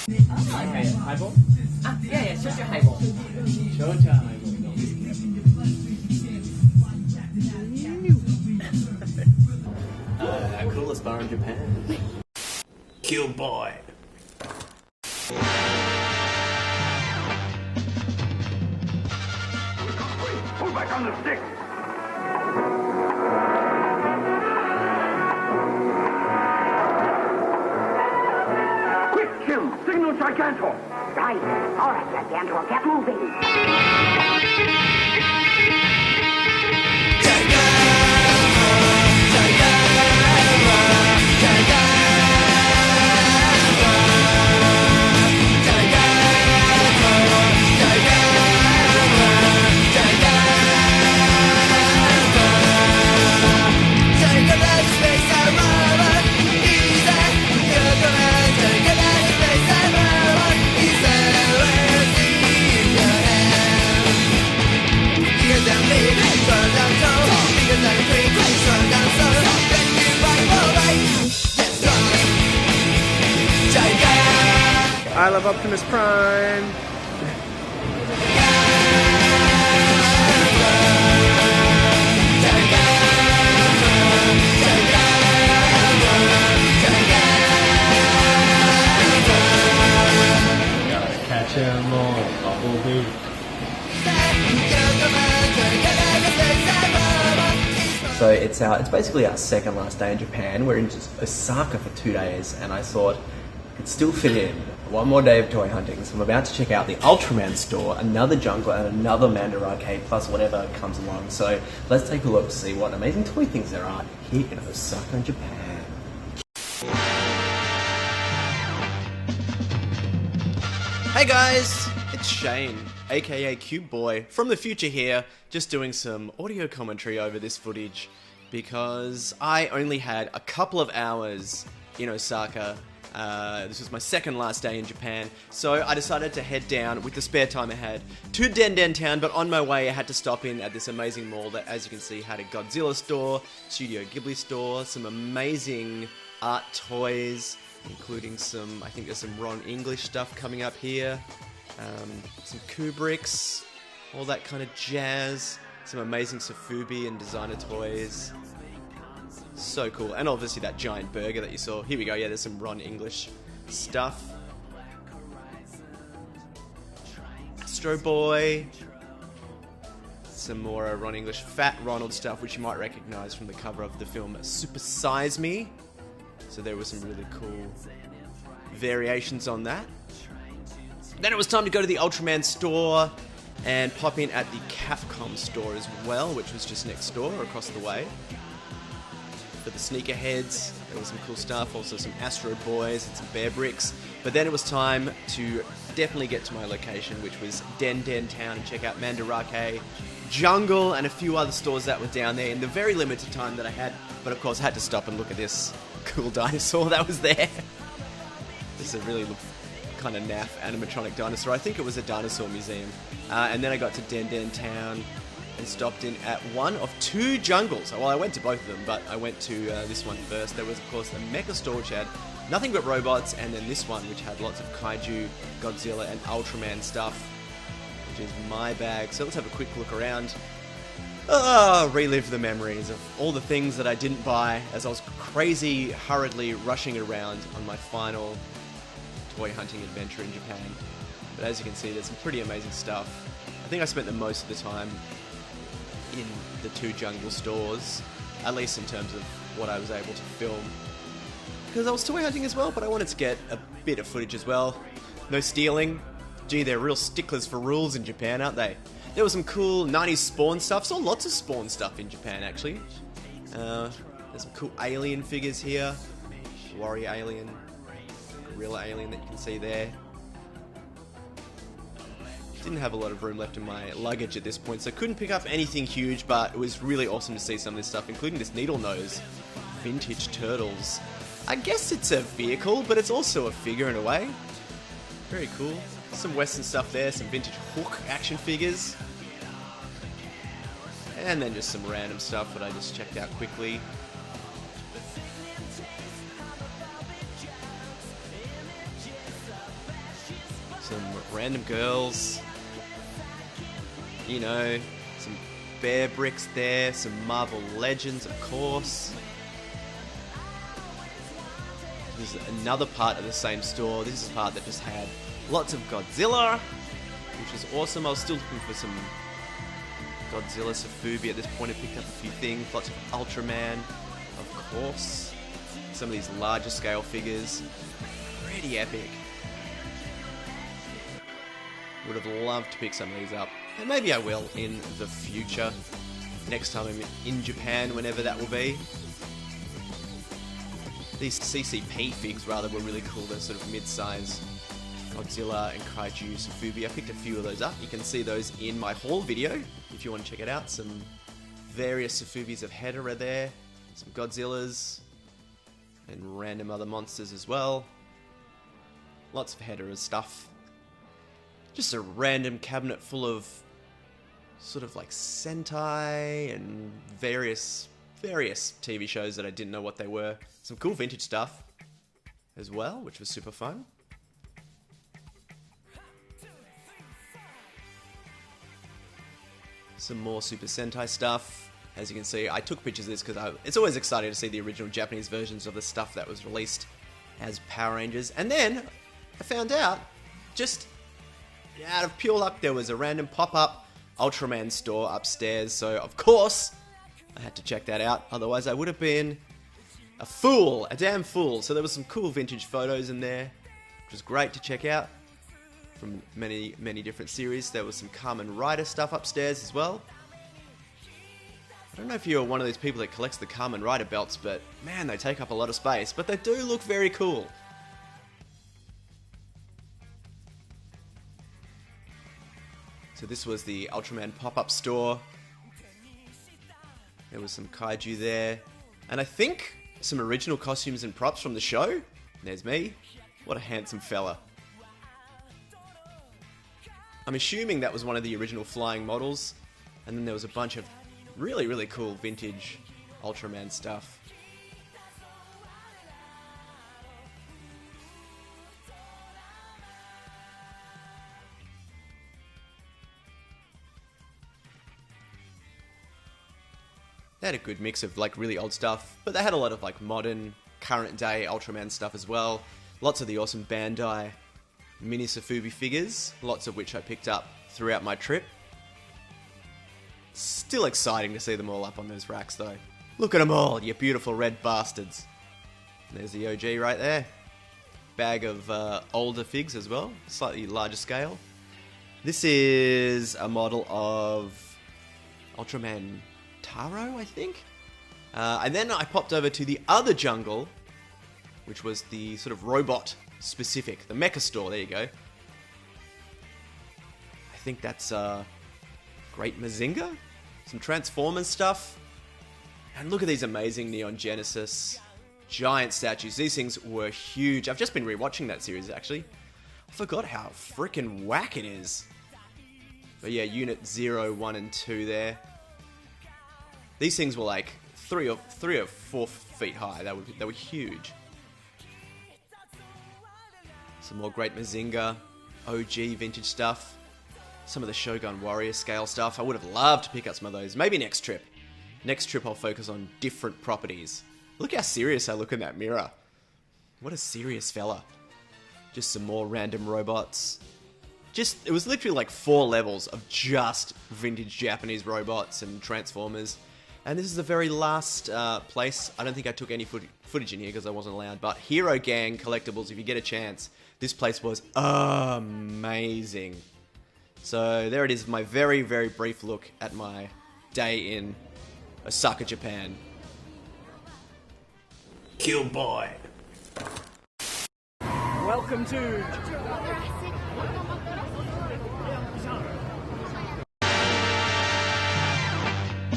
Okay, highball? Yeah, shochu highball. Chocha highball, no whiskey. Coolest bar in Japan. Kill boy. Pull back on the stick! Quick, Jim! Signal Gigantor! Right. All right, Gigantor, get moving. I love Optimus Prime. Gotta catch him all, Bumblebee. So it's basically our second last day in Japan. We're in Osaka for 2 days, and I thought I could still fit in one more day of toy hunting. So I'm about to check out the Ultraman store, another jungle, and another Mandar arcade, plus whatever comes along. So let's take a look to see what amazing toy things there are here in Osaka, Japan. Hey guys, it's Shane, aka Cube Boy, from the future here, just doing some audio commentary over this footage because I only had a couple of hours in Osaka. This was my second last day in Japan, so I decided to head down with the spare time I had to Denden Town, but on my way I had to stop in at this amazing mall that, as you can see, had a Godzilla store, Studio Ghibli store, some amazing art toys, including some, I think there's some Ron English stuff coming up here, some Kubricks, all that kind of jazz, some amazing Sofubi and designer toys. So cool. And obviously that giant burger that you saw. Here we go, yeah, there's some Ron English stuff. Astro Boy. Some more Ron English Fat Ronald stuff, which you might recognize from the cover of the film Super Size Me. So there were some really cool variations on that. Then it was time to go to the Ultraman store and pop in at the Capcom store as well, which was just next door, across the way. For the sneakerheads, there was some cool stuff, also some Astro Boys and some Bear Bricks. But then it was time to definitely get to my location, which was Denden Town, and check out Mandarake, Jungle, and a few other stores that were down there in the very limited time that I had. But of course, I had to stop and look at this cool dinosaur that was there. This is a really kind of naff animatronic dinosaur. I think it was a dinosaur museum. And then I got to Denden Town and stopped in at one of two jungles. Well, I went to both of them, but I went to this one first. There was, of course, the Mecha store, which had nothing but robots, and then this one, which had lots of Kaiju, Godzilla, and Ultraman stuff, which is my bag. So let's have a quick look around. Relive the memories of all the things that I didn't buy as I was crazy, hurriedly rushing around on my final toy hunting adventure in Japan. But as you can see, there's some pretty amazing stuff. I think I spent the most of the time in the two jungle stores, at least in terms of what I was able to film, because I was toy hunting as well, but I wanted to get a bit of footage as well. No stealing. Gee, they're real sticklers for rules in Japan, aren't they? There was some cool 90s Spawn stuff. Saw lots of Spawn stuff in Japan, actually. There's some cool alien figures here. Warrior alien, gorilla alien that you can see there. Didn't have a lot of room left in my luggage at this point, so couldn't pick up anything huge, but it was really awesome to see some of this stuff, including this needle nose vintage turtles. I guess it's a vehicle, but it's also a figure in a way. Very cool. Some Western stuff there, some vintage Hook action figures. And then just some random stuff that I just checked out quickly. Some random girls. You know, some bear bricks there. Some Marvel Legends, of course. There's another part of the same store. This is the part that just had lots of Godzilla, which was awesome. I was still looking for some Godzilla Sofubi at this point. I picked up a few things. Lots of Ultraman, of course. Some of these larger scale figures. Pretty epic. Would have loved to pick some of these up. And maybe I will in the future. Next time I'm in Japan, whenever that will be. These CCP figs, rather, were really cool. They're sort of mid-size Godzilla and Kaiju Sofubi. I picked a few of those up. You can see those in my haul video, if you want to check it out. Some various Sofubis of Hedorah there. Some Godzillas. And random other monsters as well. Lots of Hedorah stuff. Just a random cabinet full of sort of like Sentai and various TV shows that I didn't know what they were. Some cool vintage stuff as well, which was super fun. Some more Super Sentai stuff. As you can see, I took pictures of this because it's always exciting to see the original Japanese versions of the stuff that was released as Power Rangers. And then I found out, just out of pure luck, there was a random pop-up Ultraman store upstairs. So, of course, I had to check that out. Otherwise, I would have been a fool, a damn fool. So there was some cool vintage photos in there, which was great to check out from many, many different series. There was some Kamen Rider stuff upstairs as well. I don't know if you're one of those people that collects the Kamen Rider belts, but man, they take up a lot of space. But they do look very cool. So this was the Ultraman pop-up store. There was some kaiju there. And I think some original costumes and props from the show. There's me. What a handsome fella. I'm assuming that was one of the original flying models. And then there was a bunch of really, really cool vintage Ultraman stuff. They had a good mix of like really old stuff, but they had a lot of like modern, current day Ultraman stuff as well. Lots of the awesome Bandai mini Sofubi figures, lots of which I picked up throughout my trip. Still exciting to see them all up on those racks though. Look at them all, you beautiful red bastards. There's the OG right there. Bag of older figs as well, slightly larger scale. This is a model of Ultraman Taro, I think. And then I popped over to the other jungle, which was the sort of robot specific, the mecha store. There you go. I think that's Great Mazinga, some Transformers stuff, and look at these amazing Neon Genesis giant statues. These things were huge. I've just been rewatching that series actually. I forgot how freaking whack it is. But yeah, Unit 0, 1 and 2 there. These things were like 3 or 4 feet high. They were huge. Some more Great Mazinga, OG vintage stuff. Some of the Shogun Warrior scale stuff. I would have loved to pick up some of those. Maybe next trip. Next trip I'll focus on different properties. Look how serious I look in that mirror. What a serious fella. Just some more random robots. It was literally like 4 levels of just vintage Japanese robots and Transformers. And this is the very last place. I don't think I took any footage in here because I wasn't allowed. But Hero Gang Collectables, if you get a chance, this place was amazing. So there it is, my very, very brief look at my day in Osaka, Japan. Kill boy. Welcome to